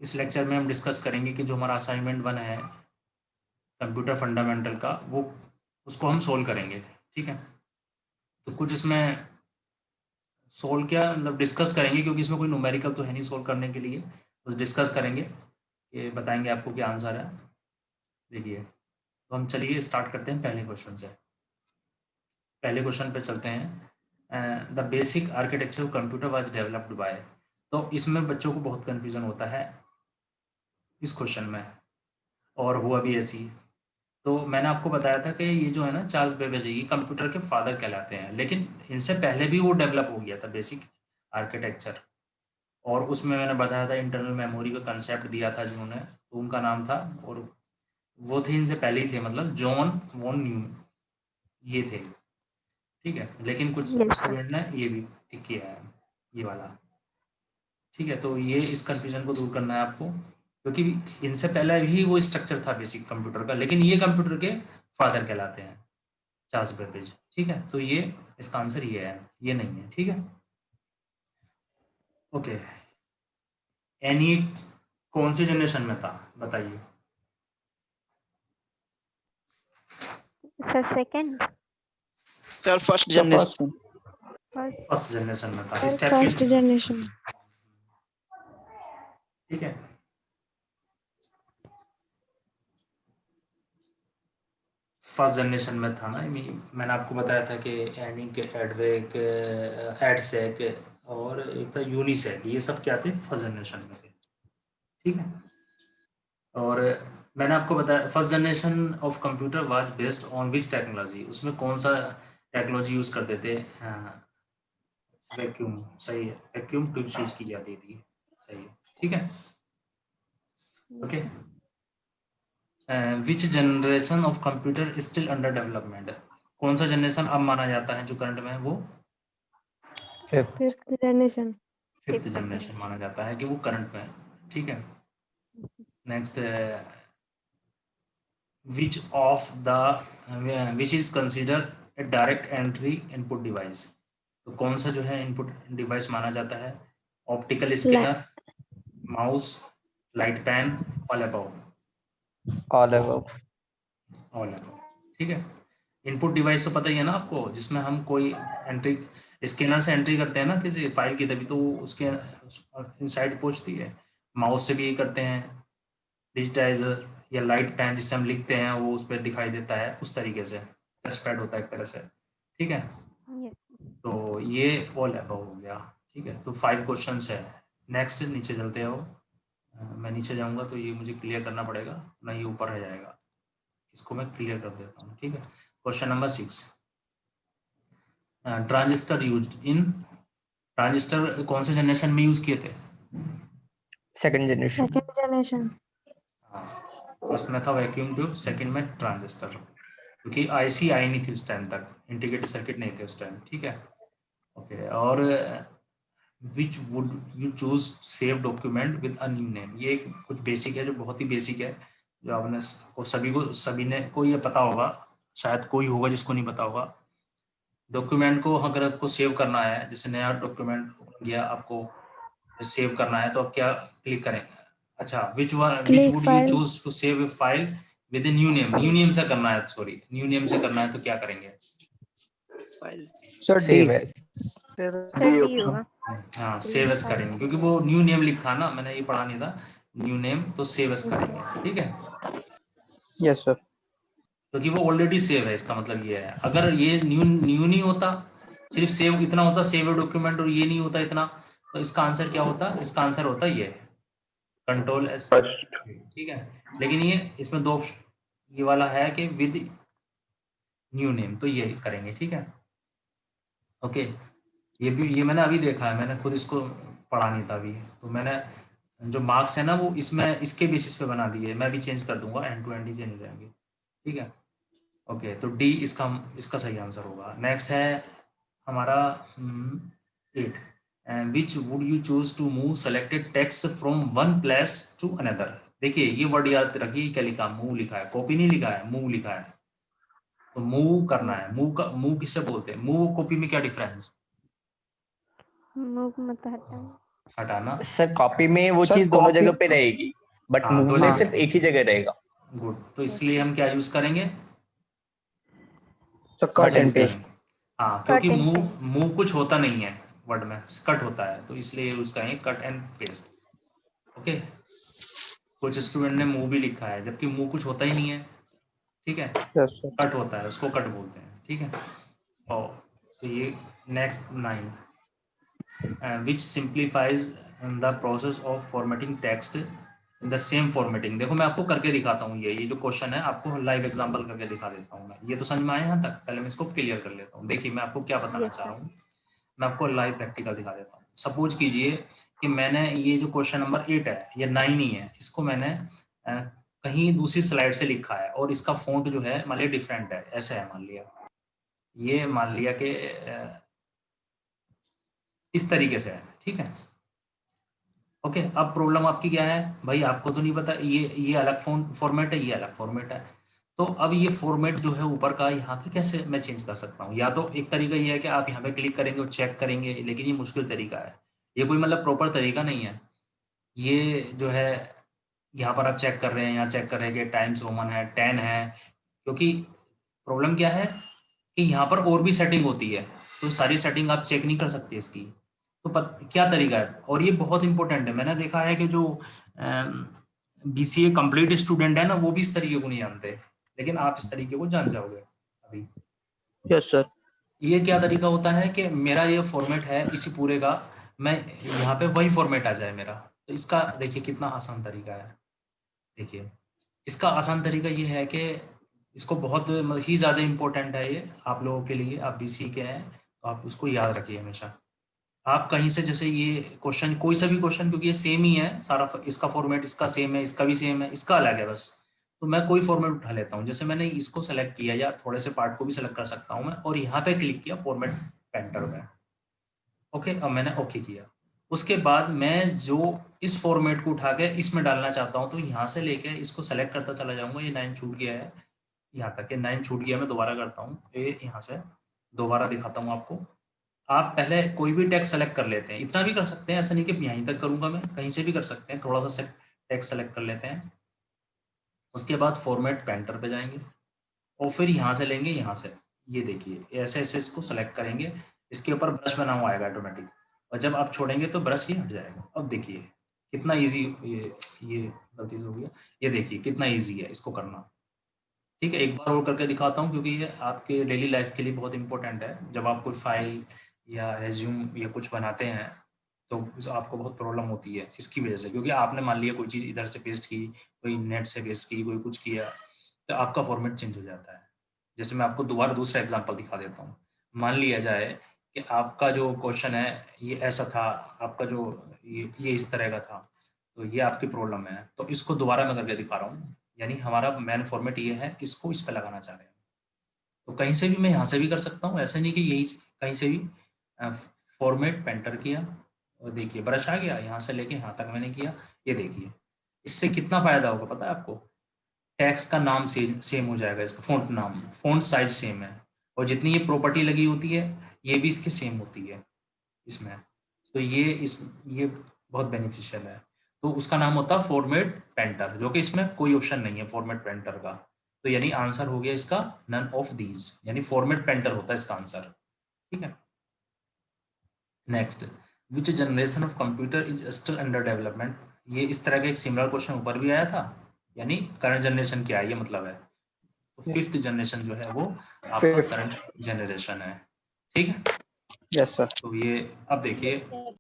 इस लेक्चर में हम डिस्कस करेंगे कि जो हमारा असाइनमेंट 1 है कंप्यूटर फंडामेंटल का, वो उसको हम सोल्व करेंगे। ठीक है, तो कुछ इसमें सोल्व क्या मतलब डिस्कस करेंगे, क्योंकि इसमें कोई न्यूमेरिकल तो है नहीं सोल्व करने के लिए, बस डिस्कस करेंगे, ये बताएंगे आपको क्या आंसर है। देखिए, तो हम चलिए स्टार्ट करते हैं पहले क्वेश्चन से। पहले क्वेश्चन पे चलते हैं। The basic architecture of computer was developed by. तो इसमें बच्चों को बहुत कन्फ्यूजन होता है इस क्वेश्चन में, और हुआ भी ऐसी। तो मैंने आपको बताया था कि ये जो है ना चार्ल्स बेबेज, ये कंप्यूटर के फादर कहलाते हैं, लेकिन इनसे पहले भी वो डेवलप हो गया था बेसिक आर्किटेक्चर। और उसमें मैंने बताया था इंटरनल मेमोरी का कंसेप्ट दिया था जिन्होंने, तो उनका नाम था, और वो थे इनसे पहले ही थे, मतलब जॉन वॉन न्यू, ये थे। ठीक है, लेकिन कुछ Yes, sir. स्टूडेंट ने ये भी टिक किया है, ये वाला। ठीक है, तो ये इस कंफ्यूजन को दूर करना है आपको, क्योंकि इनसे पहले भी वो स्ट्रक्चर था बेसिक कंप्यूटर का, लेकिन ये कंप्यूटर के फादर कहलाते हैं, चार्ल्स बेबेज। ठीक है, तो ये इसका आंसर ये है, ये नहीं है। ठीक है, ओके। एनी कौन सी जनरेशन में था बताइए? Sir, second. Sir first sir generation. First. First generation में था, सर स्टेप फर्स्ट की। जनरेशन। ठीक है, फर्स्ट जनरेशन में था ना। मैंने आपको बताया था कि एनिक, एडवेक, एडसेक और एक था यूनिसेक, ये सब क्या थे, फर्स्ट जनरेशन में थे। ठीक है, और मैंने आपको बताया first generation of computer was based on which technology, उसमें कौन सा टेक्नोलॉजी यूज़ करते थे? वैक्यूम, सही है, वैक्यूम ट्यूब यूज़ की जाती थी, सही है। ठीक है, okay. Which generation of computer still under development, कौन सा जनरेशन अब माना जाता है जो करंट में है, वो फिफ्थ जनरेशन। फिफ्थ जनरेशन माना जाता है कि वो करंट में है। ठीक है, next, which of the which is consider a direct entry input device, तो कौन सा जो है इनपुट डिवाइस माना जाता है? Optical scanner, mouse, light pen, all above. All above. All above, ठीक है। इनपुट डिवाइस तो पता ही है ना आपको, जिसमें हम कोई एंट्री, स्कैनर से एंट्री करते हैं ना किसी फाइल की, तभी तो वो उसके इनसाइड पहुंचती है। माउस से भी यही करते हैं, डिजिटाइजर या लाइट पेन जिससे हम लिखते हैं वो उस पर दिखाई देता है, उस तरीके से टच पैड होता है एक तरह से। ठीक है, Yes. तो ये ऑल अबव हो गया। ठीक है, तो 5 क्वेश्चंस है। नेक्स्ट नीचे चलते हो। मैं नीचे जाऊंगा तो ये मुझे क्लियर करना पड़ेगा ना, ये ऊपर रह जाएगा, इसको मैं क्लियर कर देता हूँ। ठीक है, question number 6, transistor used in, transistor कौन से जनरेशन में यूज किए थे? Second generation. Second generation. हाँ, फर्स्ट में था वैक्यूम ट्यूब, सेकंड में ट्रांजिस्टर, क्योंकि आईसी आई नहीं थी उस टाइम तक, इंटीग्रेटेड सर्किट नहीं थे उस टाइम। ठीक है, ओके। और विच would you choose save document with a new name, ये एक कुछ बेसिक है, जो बहुत ही बेसिक है, जो आपने सभी ने को ये पता होगा, शायद कोई होगा जिसको नहीं पता होगा। डॉक्यूमेंट को अगर आपको सेव करना है, जैसे नया डॉक्यूमेंट गया, आपको सेव करना है, तो आप क्या क्लिक करें? अच्छा, which click would you file. Choose to save a file with a new name, new name से करना है, सॉरी न्यू नेम से करना है, तो क्या करेंगे? Sir D. Save as. Sir, D होगा. हाँ, सेव एस करेंगे, क्योंकि वो न्यू नेम लिखा ना, मैंने ये पढ़ा नहीं था, न्यू नेम, तो सेव एस करेंगे। ठीक है, यस सर। क्योंकि वो ऑलरेडी सेव है, इसका मतलब ये है। अगर ये न्यू नहीं होता, सिर्फ सेव इतना होता, सेव डॉक्यूमेंट, और ये नहीं होता इतना, तो इसका आंसर क्या होता? इसका आंसर होता ये कंट्रोल एस। ठीक है, लेकिन ये इसमें दो, ये वाला है कि विद न्यू नेम, तो ये करेंगे। ठीक है, ओके। ये मैंने अभी देखा है, मैंने खुद इसको पढ़ा नहीं था अभी, तो मैंने जो मार्क्स है ना वो इसमें इसके बेसिस पे बना दिए, मैं भी चेंज कर दूंगा, एंड टू एंड ही चेंज हो जाएंगे। ठीक है, ओके, तो डी इसका सही आंसर होगा। नेक्स्ट है हमारा 8, which would you choose to move selected text from one place to another. देखिए, ये वर्ड याद रखिए, क्या लिखा? मूव लिखा है, कॉपी नहीं लिखा है, मूव लिखा है। तो मूव करना है, मूव किससे बोलते हैं? मूव कॉपी में क्या डिफरेंस? Move मतलब हटाना. हटाना। सर कॉपी में वो सर, चीज दोनों copy- जगह पे रहेगी, बट हाँ, मूव दो में जगह। सिर्फ एक ही जगह रहेगा। गुड, तो इसलिए हम क्या यूज करेंगे? So Cut cut and and paste. हाँ, क्योंकि Cut and मूव मूव कुछ होता नहीं है वर्ड में, कट होता है, तो इसलिए यूज करेंगे कट एंड पेस्ट। ओके, कुछ स्टूडेंट ने मूव भी लिखा है जबकि मूव कुछ होता ही नहीं है, ठीक है, Yes, sir. कट होता है, उसको कट बोलते हैं, ठीक है। और तो ये next 9, which simplifies in the process of formatting text in the same formatting. देखो मैं आपको करके दिखाता हूँ, ये जो क्वेश्चन है आपको लाइव एग्जांपल करके दिखा देता हूँ मैं। ये तो समझ में आया यहाँ तक? पहले मैं इसको क्लियर कर लेता हूँ। देखिए मैं आपको क्या बताना Yes, चाह रहा sir. हूँ, मैं आपको लाइव प्रैक्टिकल दिखा देता हूँ। सपोज कीजिए कि मैंने ये जो क्वेश्चन नंबर 8 है, ये 9 ही है, इसको मैंने कहीं दूसरी स्लाइड से लिखा है और इसका फॉन्ट जो है मान लिया डिफरेंट है, ऐसा है मान लिया, ये मान लिया कि इस तरीके से है, ठीक है। ओके, अब प्रॉब्लम आपकी क्या है भाई? आपको तो नहीं पता, ये अलग फॉर्मेट है, ये अलग फॉर्मेट है। तो अब ये फॉर्मेट जो है ऊपर का, यहाँ पे कैसे मैं चेंज कर सकता हूँ? या तो एक तरीका ये है कि आप यहाँ पे क्लिक करेंगे और चेक करेंगे, लेकिन ये मुश्किल तरीका है, ये कोई मतलब प्रॉपर तरीका नहीं है। ये जो है यहाँ पर आप चेक कर रहे हैं, यहाँ चेक कर रहे हैं कि टाइम्स रोमन है, 10 है, क्योंकि प्रॉब्लम क्या है कि यहाँ पर और भी सेटिंग होती है, तो सारी सेटिंग आप चेक नहीं कर सकते इसकी। तो क्या तरीका है? और ये बहुत इंपॉर्टेंट है, मैंने देखा है कि जो BCA कंप्लीट स्टूडेंट है ना, वो भी इस तरीके को नहीं जानते, लेकिन आप इस तरीके को जान जाओगे अभी। Yes, sir. ये क्या तरीका होता है कि मेरा ये फॉर्मेट है इसी पूरे का, मैं यहाँ पे वही फॉर्मेट आ जाए मेरा। तो इसका देखिए कितना आसान तरीका है। देखिए इसका आसान तरीका ये है कि इसको बहुत ही ज़्यादा इम्पोर्टेंट है ये आप लोगों के लिए, आप BCA के हैं तो आप उसको याद रखिए हमेशा। आप कहीं से जैसे ये क्वेश्चन, कोई सा भी क्वेश्चन, क्योंकि ये सेम ही है सारा, इसका फॉर्मेट इसका सेम है, इसका भी सेम है, इसका अलग है बस, तो मैं कोई फॉर्मेट उठा लेता हूँ। जैसे मैंने इसको सेलेक्ट किया, या थोड़े से पार्ट को भी सेलेक्ट कर सकता हूँ मैं, और यहाँ पे क्लिक किया फॉर्मेट पेंटर में। ओके, अब मैंने ओके किया, उसके बाद मैं जो इस फॉर्मेट को उठा के इसमें डालना चाहता हूँ, तो यहाँ से लेके इसको सेलेक्ट करता चला जाऊँगा। ये 9 छूट गया है, यहाँ तक ये 9 छूट गया, मैं दोबारा करता हूँ, ये यहाँ से दोबारा दिखाता हूँ आपको। आप पहले कोई भी टेक्स्ट सेलेक्ट कर लेते हैं, इतना भी कर सकते हैं, ऐसा नहीं कि यहीं तक करूंगा मैं, कहीं से भी कर सकते हैं, थोड़ा सा टेक्स्ट सेलेक्ट कर लेते हैं। उसके बाद फॉर्मेट पेंटर पे जाएंगे और फिर यहाँ से लेंगे, यहाँ से ये देखिए ऐसे ऐसे इसको सेलेक्ट करेंगे, इसके ऊपर ब्रश बना हुआ आएगा ऑटोमेटिक, और जब आप छोड़ेंगे तो ब्रश ही हट जाएगा। अब देखिए कितना ईजी, ये गलती से हो गया, ये देखिए कितना ईजी है इसको करना। ठीक है, एक बार और करके दिखाता हूँ, क्योंकि ये आपके डेली लाइफ के लिए बहुत इंपॉर्टेंट है। जब आप कोई फाइल या रेज्यूम या कुछ बनाते हैं तो आपको बहुत प्रॉब्लम होती है इसकी वजह से, क्योंकि आपने मान लिया कोई चीज़ इधर से पेस्ट की, कोई नेट से पेस्ट की, कोई कुछ किया, तो आपका फॉर्मेट चेंज हो जाता है। जैसे मैं आपको दोबारा दूसरा एग्जांपल दिखा देता हूँ। मान लिया जाए कि आपका जो क्वेश्चन है ये ऐसा था, आपका जो ये इस तरह का था, तो ये आपकी प्रॉब्लम है। तो इसको दोबारा मैं करके दिखा रहा हूँ, यानी हमारा मेन फॉर्मेट ये है, इसको इस पर लगाना चाह रहे हैं। तो कहीं से भी मैं यहाँ से भी कर सकता हूँ, ऐसा नहीं कि यही कहीं से भी फॉर्मेट पेंटर किया और देखिए ब्रश आ गया, यहाँ से लेके यहाँ तक मैंने किया। ये देखिए इससे कितना फायदा होगा पता है आपको? टेक्स्ट का नाम सेम हो जाएगा, इसका फ़ॉन्ट नाम, फ़ॉन्ट साइज सेम है, और जितनी ये प्रॉपर्टी लगी होती है ये भी इसकी सेम होती है इसमें। तो ये बहुत बेनिफिशियल है। तो उसका नाम होता है फॉर्मेट पेंटर, जो कि इसमें कोई ऑप्शन नहीं है फॉर्मेट पेंटर का। तो यानी आंसर हो गया इसका नन ऑफ दीज, यानी फॉर्मेट पेंटर होता है इसका आंसर। ठीक है, next, which generation of computer is still under development. ये इस तरह का एक सिमिलर क्वेश्चन ऊपर भी आया था, यानी करंट जनरेशन क्या है ये मतलब है। तो 5th जनरेशन जो है वो आपका Fifth. करंट जनरेशन है। ठीक है, Yes, sir. तो ये अब देखिए